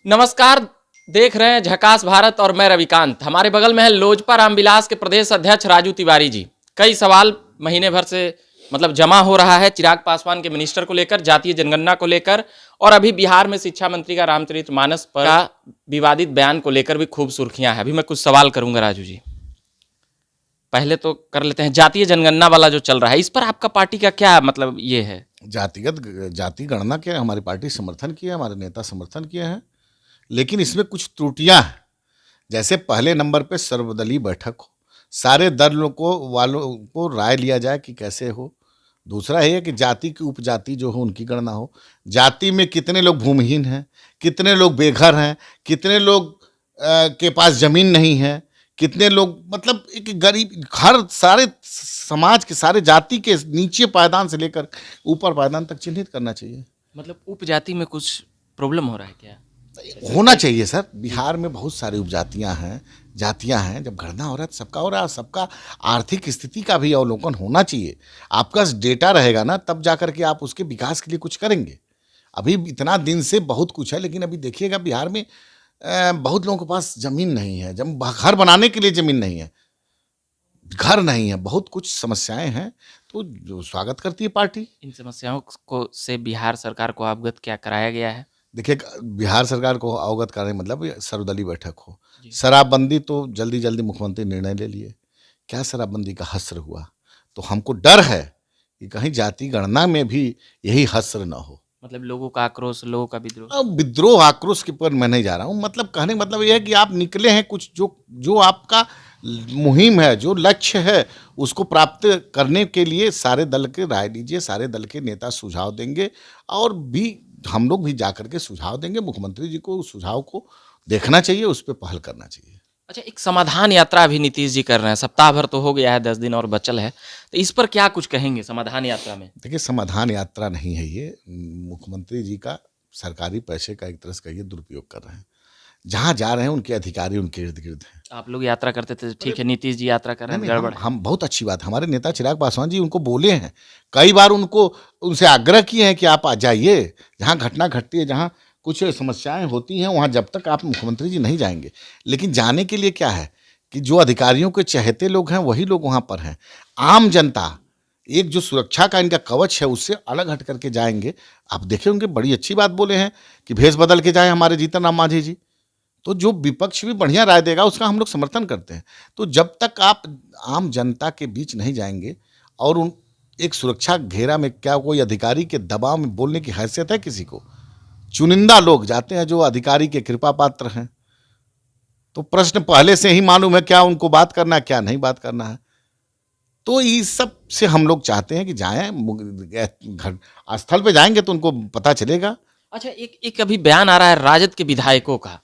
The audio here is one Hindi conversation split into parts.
नमस्कार, देख रहे हैं झकास भारत और मैं रविकांत। हमारे बगल में है लोजपा रामविलास के प्रदेश अध्यक्ष राजू तिवारी जी। कई सवाल महीने भर से जमा हो रहा है चिराग पासवान के मिनिस्टर को लेकर, जातीय जनगणना को लेकर, और अभी बिहार में शिक्षा मंत्री का रामचरितमानस पर का विवादित बयान को लेकर भी खूब सुर्खियां हैं। अभी मैं कुछ सवाल करूंगा राजू जी। पहले तो कर लेते हैं जातीय जनगणना वाला जो चल रहा है, इस पर आपका पार्टी का क्या ये है? जाति गणना के हमारी पार्टी समर्थन किया, हमारे नेता समर्थन किए हैं, लेकिन इसमें कुछ त्रुटियां हैं। जैसे पहले नंबर पे सर्वदलीय बैठक हो, सारे दलों वालों को राय लिया जाए कि कैसे हो। दूसरा है कि जाति की उपजाति जो हो उनकी गणना हो। जाति में कितने लोग भूमिहीन हैं, कितने लोग बेघर हैं, कितने लोग के पास जमीन नहीं है, कितने लोग एक गरीब, हर सारे समाज के सारे जाति के नीचे पायदान से लेकर ऊपर पायदान तक चिन्हित करना चाहिए। उपजाति में कुछ प्रॉब्लम हो रहा है क्या? होना चाहिए सर। बिहार में बहुत सारी उपजातियां हैं, जातियां हैं। जब गणना हो रहा है तो सबका हो रहा है, सबका आर्थिक स्थिति का भी अवलोकन होना चाहिए। आपका डेटा रहेगा ना, तब जाकर के आप उसके विकास के लिए कुछ करेंगे। अभी इतना दिन से बहुत कुछ है, लेकिन अभी देखिएगा बिहार में बहुत लोगों के पास जमीन नहीं है, जब घर बनाने के लिए जमीन नहीं है, घर नहीं है, बहुत कुछ समस्याएं हैं। तो जो स्वागत करती है पार्टी। इन समस्याओं को से बिहार सरकार को अवगत क्या कराया गया है? देखिए, बिहार सरकार को अवगत कराने सर्वदलीय बैठक हो। शराबबंदी तो जल्दी जल्दी मुख्यमंत्री निर्णय ले लिए, क्या शराबबंदी का हस्र हुआ? तो हमको डर है कि कहीं जाति गणना में भी यही हस्र न हो। लोगों का आक्रोश, लोगों का विद्रोह। अब विद्रोह आक्रोश के पर मैं नहीं जा रहा हूँ। कहने का यह है कि आप निकले हैं कुछ, जो आपका मुहिम है, जो लक्ष्य है, उसको प्राप्त करने के लिए सारे दल के राय लीजिए, सारे दल के नेता सुझाव देंगे, और भी हम लोग भी जाकर के सुझाव देंगे। मुख्यमंत्री जी को उस सुझाव को देखना चाहिए, उस पर पहल करना चाहिए। अच्छा, एक समाधान यात्रा भी नीतीश जी कर रहे हैं, सप्ताह भर तो हो गया है, 10 दिन और बचल है, तो इस पर क्या कुछ कहेंगे समाधान यात्रा में? देखिए, समाधान यात्रा नहीं है ये। मुख्यमंत्री जी का सरकारी पैसे का एक तरह से कहिए दुरुपयोग कर रहे हैं। जहाँ जा रहे हैं उनके अधिकारी उनके इर्द गिर्द हैं। आप लोग यात्रा करते थे, ठीक है, नीतीश जी यात्रा कर रहे हैं, गड़बड़ है। हम बहुत अच्छी बात, हमारे नेता चिराग पासवान जी उनको बोले हैं, कई बार उनसे आग्रह किए हैं कि आप आ जाइए, जहाँ घटना घटती है, जहाँ कुछ समस्याएं होती हैं, वहाँ जब तक आप मुख्यमंत्री जी नहीं जाएंगे। लेकिन जाने के लिए क्या है कि जो अधिकारियों के चहेते लोग हैं वही लोग वहाँ पर हैं। आम जनता, एक जो सुरक्षा का इनका कवच है, उससे अलग हट करके जाएंगे। आप देखे होंगे, बड़ी अच्छी बात बोले हैं कि भेष बदल के जाए हमारे जीतन राम मांझी जी। तो जो विपक्ष भी बढ़िया राय देगा उसका हम लोग समर्थन करते हैं। तो जब तक आप आम जनता के बीच नहीं जाएंगे, और उन एक सुरक्षा घेरा में, क्या कोई अधिकारी के दबाव में बोलने की हैसियत है किसी को? चुनिंदा लोग जाते हैं जो अधिकारी के कृपा पात्र हैं। तो प्रश्न पहले से ही मालूम है क्या उनको बात करना है, क्या नहीं बात करना है। तो इस सब से हम लोग चाहते हैं कि जाएं, स्थल पे जाएंगे तो उनको पता चलेगा। अच्छा, एक अभी बयान आ रहा है राजद के विधायकों का,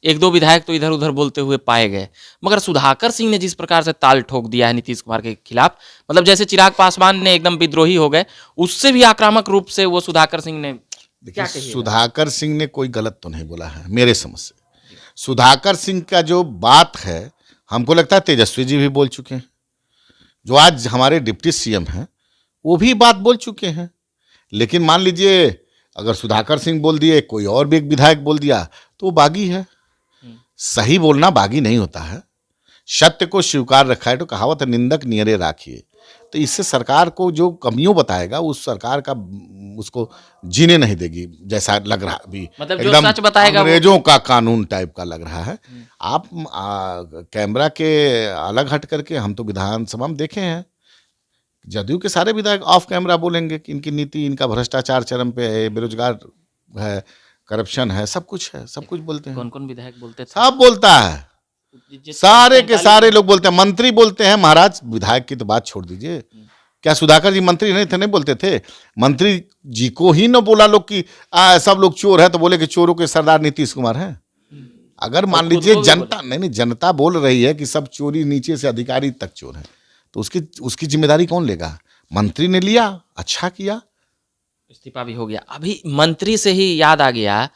एक दो विधायक तो इधर उधर बोलते हुए पाए गए, मगर सुधाकर सिंह ने जिस प्रकार से ताल ठोक दिया है नीतीश कुमार के खिलाफ, जैसे चिराग पासवान ने एकदम विद्रोही हो गए, उससे भी आक्रामक रूप से वो सुधाकर सिंह ने क्या कही? सुधाकर सिंह ने कोई गलत तो नहीं बोला है मेरे समझ से। सुधाकर सिंह का जो बात है, हमको लगता है तेजस्वी जी भी बोल चुके हैं, जो आज हमारे डिप्टी सीएम हैं वो भी बात बोल चुके हैं। लेकिन मान लीजिए अगर सुधाकर सिंह बोल दिए, कोई और भी एक विधायक बोल दिया, तो वो बागी है। सही बोलना बागी नहीं होता है। सत्य को स्वीकार रखा है तो कहावत है, निंदक नियरे राखिए। तो इससे सरकार को जो कमियों बताएगा, उस सरकार का उसको जीने नहीं देगी, जैसा लग रहा अभी। जो सच बताएगा अंग्रेजों का कानून टाइप का लग रहा है। आप कैमरा के अलग हट करके, हम तो विधानसभा में देखे हैं, जदयू के सारे विधायक ऑफ कैमरा बोलेंगे कि इनकी नीति, इनका भ्रष्टाचार चरम पे है, बेरोजगार है, करप्शन है, सब कुछ है, सब कुछ बोलते हैं। कौन कौन विधायक बोलते थे? सब बोलता है, सारे के सारे लोग बोलते हैं। मंत्री बोलते हैं, महाराज विधायक की तो बात छोड़ दीजिए। क्या सुधाकर जी मंत्री नहीं थे? नहीं बोलते थे। मंत्री जी को ही न बोला लोग कि सब लोग चोर है, तो बोले कि चोरों के सरदार नीतीश कुमार हैं। अगर मान लीजिए जनता नहीं, जनता बोल रही है कि सब चोरी, नीचे से अधिकारी तक चोर है, तो उसकी जिम्मेदारी कौन लेगा? मंत्री ने लिया, अच्छा किया, इस्तीफा भी हो गया। अभी मंत्री से ही याद आ गया,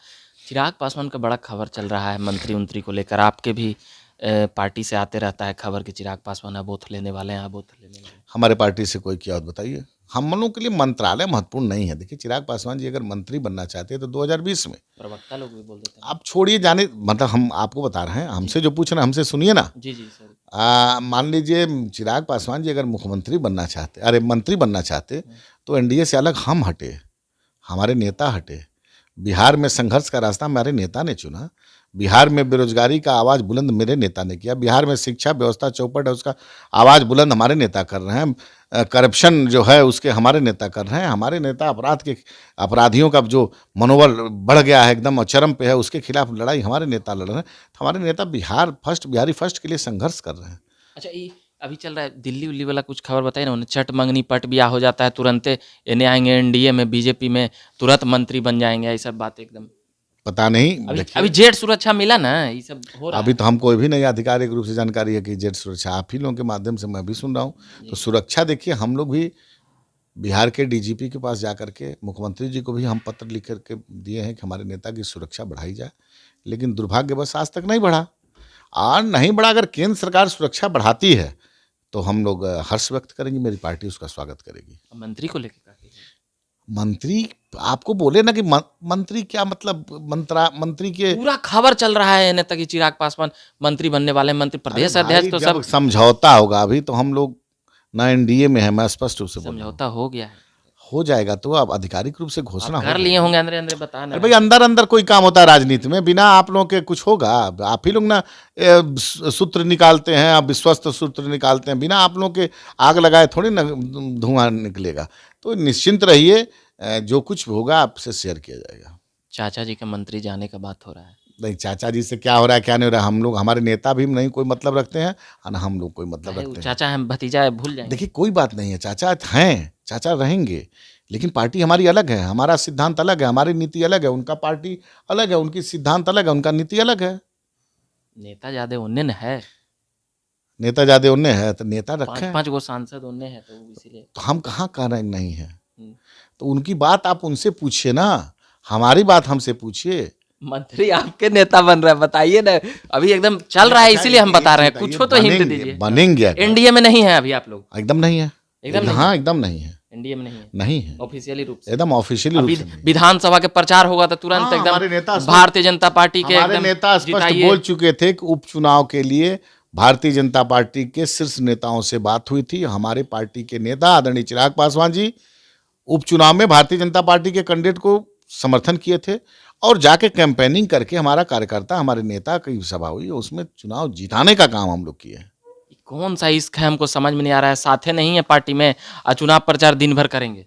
चिराग पासवान का बड़ा खबर चल रहा है मंत्री को लेकर। आपके भी पार्टी से आते रहता है खबर कि चिराग पासवान अबोथ लेने वाले हैं, अबोथ लेने वाले हैं। हमारे पार्टी से कोई क्या बताइए। हम लोगों के लिए मंत्रालय महत्वपूर्ण नहीं है। देखिए चिराग पासवान जी अगर मंत्री बनना चाहते हैं तो 2020 में, प्रवक्ता लोग भी बोल देते हैं। आप छोड़िए जाने, मतलब हम आपको बता रहे हैं, हमसे जो पूछ रहे हैं हमसे सुनिए ना। जी जी सर। मान लीजिए चिराग पासवान जी अगर मुख्यमंत्री बनना चाहते, अरे मंत्री बनना चाहते, तो एनडीए से अलग हम हटे, हमारे नेता हटे। बिहार में संघर्ष का रास्ता हमारे नेता ने चुना। बिहार में बेरोजगारी का आवाज़ बुलंद मेरे नेता ने किया। बिहार में शिक्षा व्यवस्था चौपट है, उसका आवाज़ बुलंद हमारे नेता कर रहे हैं। करप्शन जो है उसके हमारे नेता कर रहे हैं। हमारे नेता अपराधियों का जो मनोबल बढ़ गया है एकदम चरम पे है, उसके खिलाफ लड़ाई हमारे नेता लड़ रहे हैं। हमारे नेता बिहारी फर्स्ट के लिए संघर्ष कर रहे हैं। अच्छा, ये अभी चल रहा है दिल्ली उल्ली वाला, कुछ खबर बताइए ना। उन्हें चट मंगनी पट ब्याह हो जाता है, तुरंत इन्हें आएंगे एनडीए में, बीजेपी में तुरंत मंत्री बन जाएंगे, ये सब बात एकदम पता नहीं। अभी जेड सुरक्षा मिला ना, ये सब हो रहा अभी तो हमको भी नहीं आधिकारिक रूप से जानकारी है कि जेड सुरक्षा, आप ही लोगों के माध्यम से मैं भी सुन रहा हूँ। तो सुरक्षा देखिए, हम लोग भी बिहार के डीजीपी के पास जा करके मुख्यमंत्री जी को भी हम पत्र लिख करके दिए हैं कि हमारे नेता की सुरक्षा बढ़ाई जाए, लेकिन दुर्भाग्यवश आज तक नहीं बढ़ा। और नहीं बढ़ा, अगर केंद्र सरकार सुरक्षा बढ़ाती है तो हम लोग हर्ष व्यक्त करेंगे, मेरी पार्टी उसका स्वागत करेगी। मंत्री को लेकर मंत्री आपको बोले ना कि मंत्री क्या मतलब, मंत्री के पूरा खबर चल रहा है इन्हें तक कि चिराग पासवान मंत्री बनने वाले, मंत्री प्रदेश अध्यक्ष, तो सब समझौता होगा। अभी तो हम लोग ना एनडीए में है, मैं स्पष्ट रूप से बोल रहा हूं। समझौता हो गया है, हो जाएगा तो अब आधिकारिक रूप से घोषणा कर लिए होंगे अंदर अंदर, बताना भाई। अंदर अंदर कोई काम होता है राजनीति में, बिना आप लोगों के कुछ होगा? आप ही लोग ना सूत्र निकालते हैं, आप विश्वस्त सूत्र निकालते हैं, बिना आप लोगों के आग लगाए थोड़ी ना धुआं निकलेगा। तो निश्चिंत रहिए, जो कुछ होगा आपसे शेयर किया जाएगा। चाचा जी का मंत्री जाने का बात हो रहा है। नहीं, चाचा जी से क्या हो रहा है क्या नहीं हो रहा है, हम लोग, हमारे नेता भी नहीं कोई मतलब रखते हैं और ना हम लोग कोई मतलब रखते हैं। चाचा है, भतीजा है, भूल जाएंगे। देखिए कोई बात नहीं है, चाचा हैं, चाचा रहेंगे, लेकिन पार्टी हमारी अलग है, हमारा सिद्धांत अलग है, हमारी नीति अलग है, उनका पार्टी अलग है, उनकी सिद्धांत अलग है, उनका नीति अलग है। नेता ज्यादा उन्ने है, नेता ज्यादा उन्ने है तो नेता रखे, 5 गो सांसद उन्ने है, तो इसीलिए तो हम कहाँ कह रहे नहीं है। तो उनकी बात आप उनसे पूछिए ना, हमारी बात हमसे पूछिए। मंत्री आपके नेता बन रहा है, बताइए ना। अभी एकदम चल रहा है, इसीलिए हम बता रहे हैं, कुछ हो तो हिंट दीजिए। बनेंगे। एनडीए में नहीं है अभी आप लोग? एकदम नहीं है, एकदम हाँ एकदम नहीं है, एनडीए में नहीं है, नहीं है ऑफिशियली रूप से, एकदम ऑफिशियली रूप से। विधानसभा के प्रचार होगा तो तुरंत एकदम भारतीय जनता पार्टी के हमारे नेता स्पष्ट बोल चुके थे कि उपचुनाव के लिए भारतीय जनता पार्टी के शीर्ष नेताओं से बात हुई थी। हमारे पार्टी के नेता आदरणीय चिराग पासवान जी उपचुनाव में भारतीय जनता पार्टी के कैंडिडेट को समर्थन किए थे और जाके कैंपेनिंग करके हमारा कार्यकर्ता, हमारे नेता की सभा हुई, उसमें चुनाव जिताने का काम हम लोग किए। कौन सा इश्क है, हमको समझ में नहीं आ रहा है। साथे नहीं है पार्टी में, चुनाव प्रचार दिन भर करेंगे।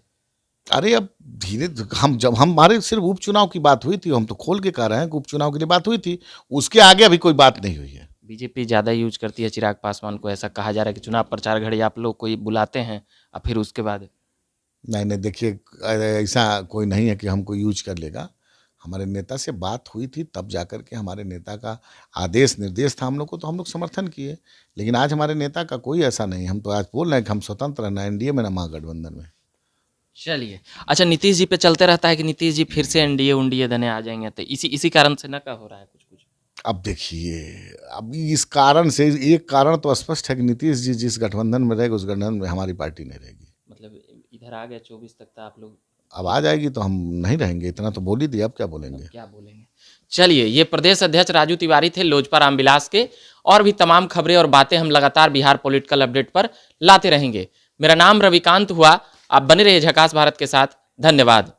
अरे अब धीरे जब हमारे सिर्फ उपचुनाव की बात हुई थी, हम तो खोल के कह रहे हैं कि उपचुनाव के लिए बात हुई थी, उसके आगे अभी कोई बात नहीं हुई है। बीजेपी ज़्यादा यूज करती है चिराग पासवान को, ऐसा कहा जा रहा है कि चुनाव प्रचार घड़ी आप लोग कोई बुलाते हैं और फिर उसके बाद नहीं, देखिए ऐसा कोई नहीं है कि हमको यूज कर लेगा। हमारे नेता से बात हुई थी, तब जाकर के हमारे नेता का आदेश निर्देश था हम लोग को, तो हम लोग समर्थन किए। लेकिन आज हमारे नेता का कोई ऐसा नहीं, हम तो आज बोल रहे हैं कि हम स्वतंत्र हैं, ना एनडीए में ना महागठबंधन में। चलिए, अच्छा, नीतीश जी पे चलते रहता है कि नीतीश जी फिर से एनडीए उनडीए देने आ जाएंगे, तो इसी कारण से ना क्या हो रहा है कुछ। अब देखिए, अब इस कारण से एक कारण तो स्पष्ट है कि नीतीश जी जिस गठबंधन में रहेगा उस गठबंधन में हमारी पार्टी नहीं रहेगी। मतलब इधर आ गया 24 तक, तो आप लोग अब आ जाएगी तो हम नहीं रहेंगे, इतना तो बोल ही दिया, अब क्या बोलेंगे। क्या बोलेंगे। चलिए, ये प्रदेश अध्यक्ष राजू तिवारी थे लोजपा रामविलास के। और भी तमाम खबरें और बातें हम लगातार बिहार पॉलिटिकल अपडेट पर लाते रहेंगे। मेरा नाम रविकांत हुआ, आप बने रहिए झकास भारत के साथ। धन्यवाद।